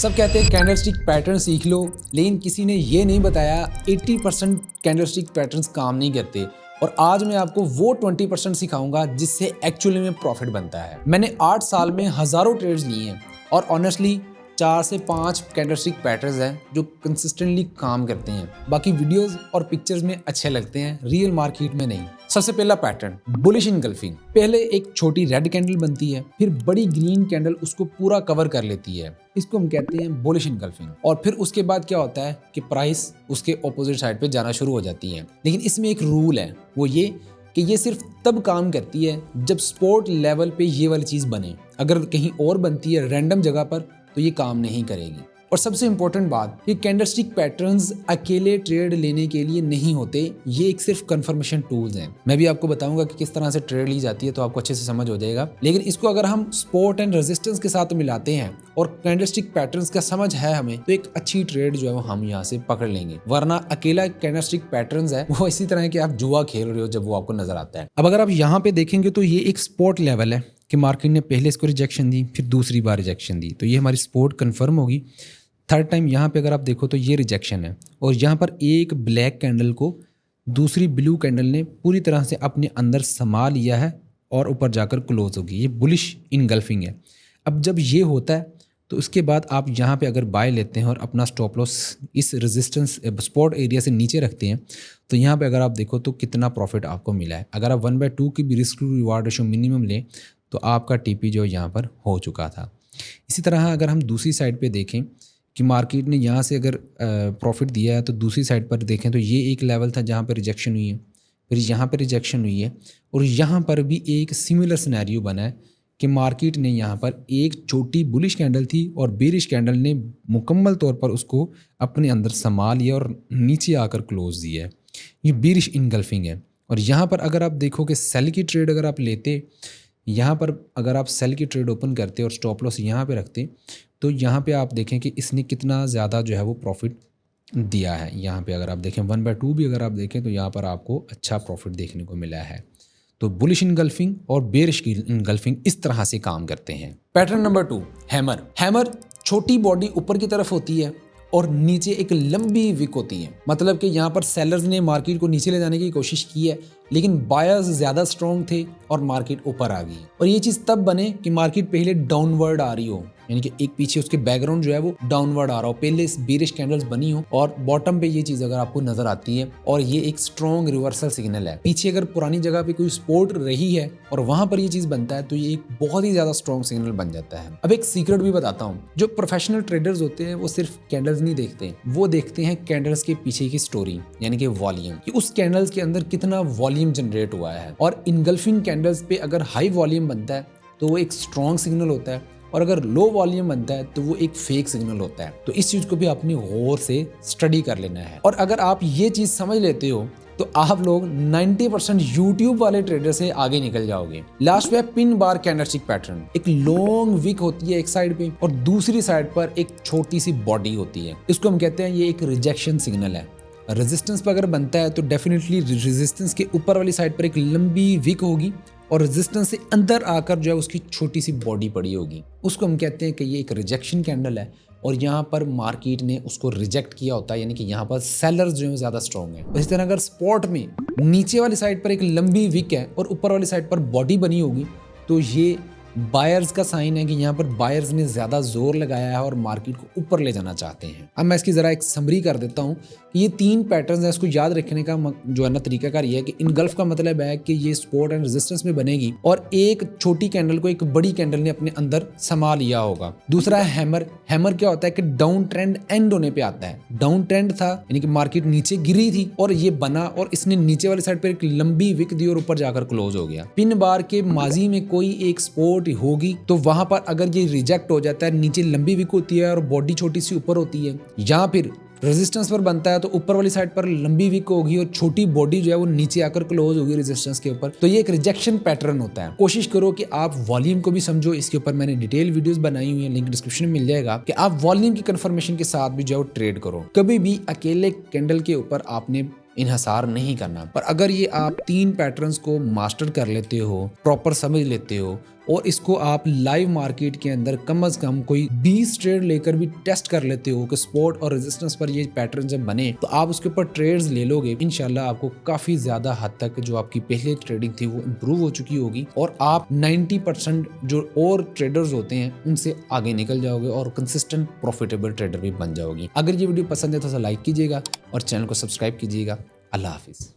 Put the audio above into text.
सब कहते हैं कैंडलस्टिक पैटर्न सीख लो, लेकिन किसी ने ये नहीं बताया 80% कैंडलस्टिक पैटर्न्स काम नहीं करते। और आज मैं आपको वो 20% सिखाऊंगा जिससे एक्चुअली में प्रॉफिट बनता है। मैंने 8 साल में हज़ारों ट्रेड्स लिए हैं और ऑनेस्टली 4 से 5 कैंडलस्टिक पैटर्न्स हैं जो कंसिस्टेंटली काम करते हैं। बाकी वीडियोस और पिक्चर्स में अच्छे लगते हैं, रियल मार्केट में नहीं। सबसे पहला पैटर्न बुलिश इनगल्फिंग। पहले एक छोटी रेड कैंडल बनती है, फिर बड़ी ग्रीन कैंडल उसको पूरा कवर कर लेती है। इसको हम कहते हैं बुलिश इनगल्फिंग। और फिर उसके बाद क्या होता है कि प्राइस उसके ऑपोजिट साइड पे जाना शुरू हो जाती है। लेकिन इसमें एक रूल है, वो ये कि ये सिर्फ तब काम करती है जब सपोर्ट लेवल पे ये वाली चीज़ बने। अगर कहीं और बनती है रैंडम जगह पर तो ये काम नहीं करेगी। और सबसे इंपॉर्टेंट बात, ये कैंडलस्टिक पैटर्न्स अकेले ट्रेड लेने के लिए नहीं होते, ये एक सिर्फ कंफर्मेशन टूल्स हैं। मैं भी आपको बताऊंगा कि किस तरह से ट्रेड ली जाती है तो आपको अच्छे से समझ हो जाएगा। लेकिन इसको अगर हम सपोर्ट एंड रेजिस्टेंस के साथ मिलाते हैं और कैंडलस्टिक पैटर्न्स का समझ है हमें, तो एक अच्छी ट्रेड जो है वो हम यहाँ से पकड़ लेंगे। वरना अकेला कैंडलस्टिक पैटर्न्स है वो इसी तरह है कि आप जुआ खेल रहे हो जब वो आपको नजर आता है। अब अगर आप यहाँ पे देखेंगे तो ये एक सपोर्ट लेवल है कि मार्केट ने पहले इसको रिजेक्शन दी, फिर दूसरी बार रिजेक्शन दी, तो ये हमारी सपोर्ट कन्फर्म होगी। थर्ड टाइम यहाँ पे अगर आप देखो तो ये रिजेक्शन है और यहाँ पर एक ब्लैक कैंडल को दूसरी ब्लू कैंडल ने पूरी तरह से अपने अंदर समा लिया है और ऊपर जाकर क्लोज होगी। ये बुलिश इनगल्फिंग है। अब जब ये होता है तो उसके बाद आप यहाँ पे अगर बाय लेते हैं और अपना स्टॉप लॉस इस रेजिस्टेंस सपोर्ट एरिया से नीचे रखते हैं तो यहाँ पे अगर आप देखो तो कितना प्रॉफिट आपको मिला है। अगर आप 1/2 की भी risk to reward ratio minimum लें तो आपका टीपी जो यहाँ पर हो चुका था। इसी तरह अगर हम दूसरी साइड पे देखें कि मार्केट ने यहाँ से अगर प्रॉफिट दिया है तो दूसरी साइड पर देखें तो ये एक लेवल था जहाँ पर रिजेक्शन हुई है, फिर यहाँ पर रिजेक्शन हुई है और यहाँ पर भी एक सिमिलर सिनेरियो बना है कि मार्केट ने यहाँ पर एक छोटी बुलिश कैंडल थी और बेरिश कैंडल ने मुकम्मल तौर पर उसको अपने अंदर समा लिया और नीचे आकर क्लोज दिया है। ये बेरिश इनगल्फिंग है। और यहाँ पर अगर आप देखो कि सेल की ट्रेड अगर आप लेते, यहाँ पर अगर आप सेल की ट्रेड ओपन करते और स्टॉप लॉस यहाँ पे रखते तो यहाँ पे आप देखें कि इसने कितना ज़्यादा जो है वो प्रॉफिट दिया है। यहाँ पे अगर आप देखें 1/2 भी अगर आप देखें तो यहाँ पर आपको अच्छा प्रॉफिट देखने को मिला है। तो बुलिश इनगल्फिंग और बेरिश इनगल्फिंग इस तरह से काम करते हैं। Pattern number 2, hammer. हैमर छोटी बॉडी ऊपर की तरफ होती है और नीचे एक लंबी विक होती है। मतलब कि यहाँ पर सेलर्स ने मार्केट को नीचे ले जाने की कोशिश की है लेकिन बायर्स ज़्यादा स्ट्रॉन्ग थे और मार्केट ऊपर आ गई। और ये चीज़ तब बने कि मार्केट पहले डाउनवर्ड आ रही हो, यानी कि एक पीछे उसके बैकग्राउंड जो है वो डाउनवर्ड आ रहा हो, पहले बेरिश कैंडल्स बनी हो और बॉटम पे ये चीज़ अगर आपको नजर आती है और ये एक स्ट्रॉन्ग रिवर्सल सिग्नल है। पीछे अगर पुरानी जगह पे कोई सपोर्ट रही है और वहां पर ये चीज़ बनता है तो ये एक बहुत ही ज़्यादा स्ट्रॉन्ग सिग्नल बन जाता है। अब एक सीक्रेट भी बताता हूँ, जो प्रोफेशनल ट्रेडर्स होते हैं वो सिर्फ कैंडल्स नहीं देखते, वो देखते हैं कैंडल्स के पीछे की स्टोरी, यानी कि वॉल्यूम, कि उस कैंडल्स के अंदर कितना वॉल्यूम जनरेट हुआ है। और इनगल्फिंग कैंडल्स पे अगर हाई वॉल्यूम बनता है तो वो एक स्ट्रॉन्ग सिग्नल होता है और अगर लो वॉल्यूम बनता है तो वो एक फेक सिग्नल होता है। तो इस चीज़ को भी अपनी गौर से स्टडी कर लेना है। और अगर आप ये चीज़ समझ लेते हो तो आप लोग 90% यूट्यूब वाले ट्रेडर से आगे निकल जाओगे। लास्ट पे पिन बार कैंडलस्टिक पैटर्न। एक लॉन्ग विक होती है एक साइड पे और दूसरी साइड पर एक छोटी सी बॉडी होती है। इसको हम कहते हैं ये एक रिजेक्शन सिग्नल है। रेजिस्टेंस पर अगर बनता है तो डेफिनेटली रेजिस्टेंस के ऊपर वाली साइड पर एक लंबी विक होगी और रेजिस्टेंस से अंदर आकर जो है उसकी छोटी सी बॉडी पड़ी होगी। उसको हम कहते हैं कि ये एक रिजेक्शन कैंडल है और यहाँ पर मार्केट ने उसको रिजेक्ट किया होता है, यानी कि यहाँ पर सेलर्स जो है ज़्यादा स्ट्रॉन्ग है। इसी तरह अगर स्पॉट में नीचे वाली साइड पर एक लंबी विक है और ऊपर वाली साइड पर बॉडी बनी होगी तो ये बायर्स का साइन है कि यहाँ पर बायर्स ने ज़्यादा जोर लगाया है और मार्केट को ऊपर ले जाना चाहते हैं। अब मैं इसकी ज़रा एक समरी कर देता हूँ कि ये 3 पैटर्न्स हैं। इसको याद रखने का जो है ना तरीकाकार ये है कि इनगल्फ का मतलब है कि ये सपोर्ट एंड रेजिस्टेंस में बनेगी और एक छोटी कैंडल को एक बड़ी कैंडल ने अपने अंदर समा लिया होगा। दूसरा है हैमर। हैमर क्या होता है कि डाउन ट्रेंड एंड होने पे आता है। डाउन ट्रेंड था यानी कि मार्केट नीचे गिरी थी और ये बना और इसने नीचे वाली साइड पर एक लंबी विक दी और ऊपर जाकर क्लोज हो गया। पिन बार के माजी में कोई एक सपोर्ट होगी तो वहां पर अगर ये रिजेक्ट हो जाता है, नीचे लंबी विक होती है और बॉडी छोटी सी ऊपर होती है, या फिर रेजिस्टेंस पर बनता है तो ऊपर वाली साइड पर लंबी विक होगी और छोटी बॉडी जो है वो नीचे आकर क्लोज होगी रेजिस्टेंस के ऊपर, तो ये एक रिजेक्शन पैटर्न होता है। कोशिश करो कि आप वॉल्यूम को भी समझो। इसके ऊपर मैंने डिटेल वीडियोस बनाई हुई है, लिंक डिस्क्रिप्शन में मिल जाएगा, कि आप वॉल्यूम की कंफर्मेशन के साथ भी जो ट्रेड करो। कभी भी अकेले कैंडल के ऊपर आपने इन्हसार नहीं करना। पर अगर ये आप 3 पैटर्न्स को मास्टर कर लेते हो, प्रॉपर समझ लेते हो और इसको आप लाइव मार्केट के अंदर कम से कम कोई 20 ट्रेड लेकर भी टेस्ट कर लेते हो कि सपोर्ट और रेजिस्टेंस पर ये पैटर्न जब बने तो आप उसके ऊपर ट्रेड्स ले लोगे, इंशाल्लाह आपको काफी ज्यादा हद तक जो आपकी पहले ट्रेडिंग थी वो इम्प्रूव हो चुकी होगी और आप 90% जो और ट्रेडर्स होते हैं उनसे आगे निकल जाओगे और कंसिस्टेंट प्रॉफिटेबल ट्रेडर भी बन जाओगे। अगर ये वीडियो पसंद है तो लाइक कीजिएगा और चैनल को सब्सक्राइब कीजिएगा। अल्लाह हाफिज।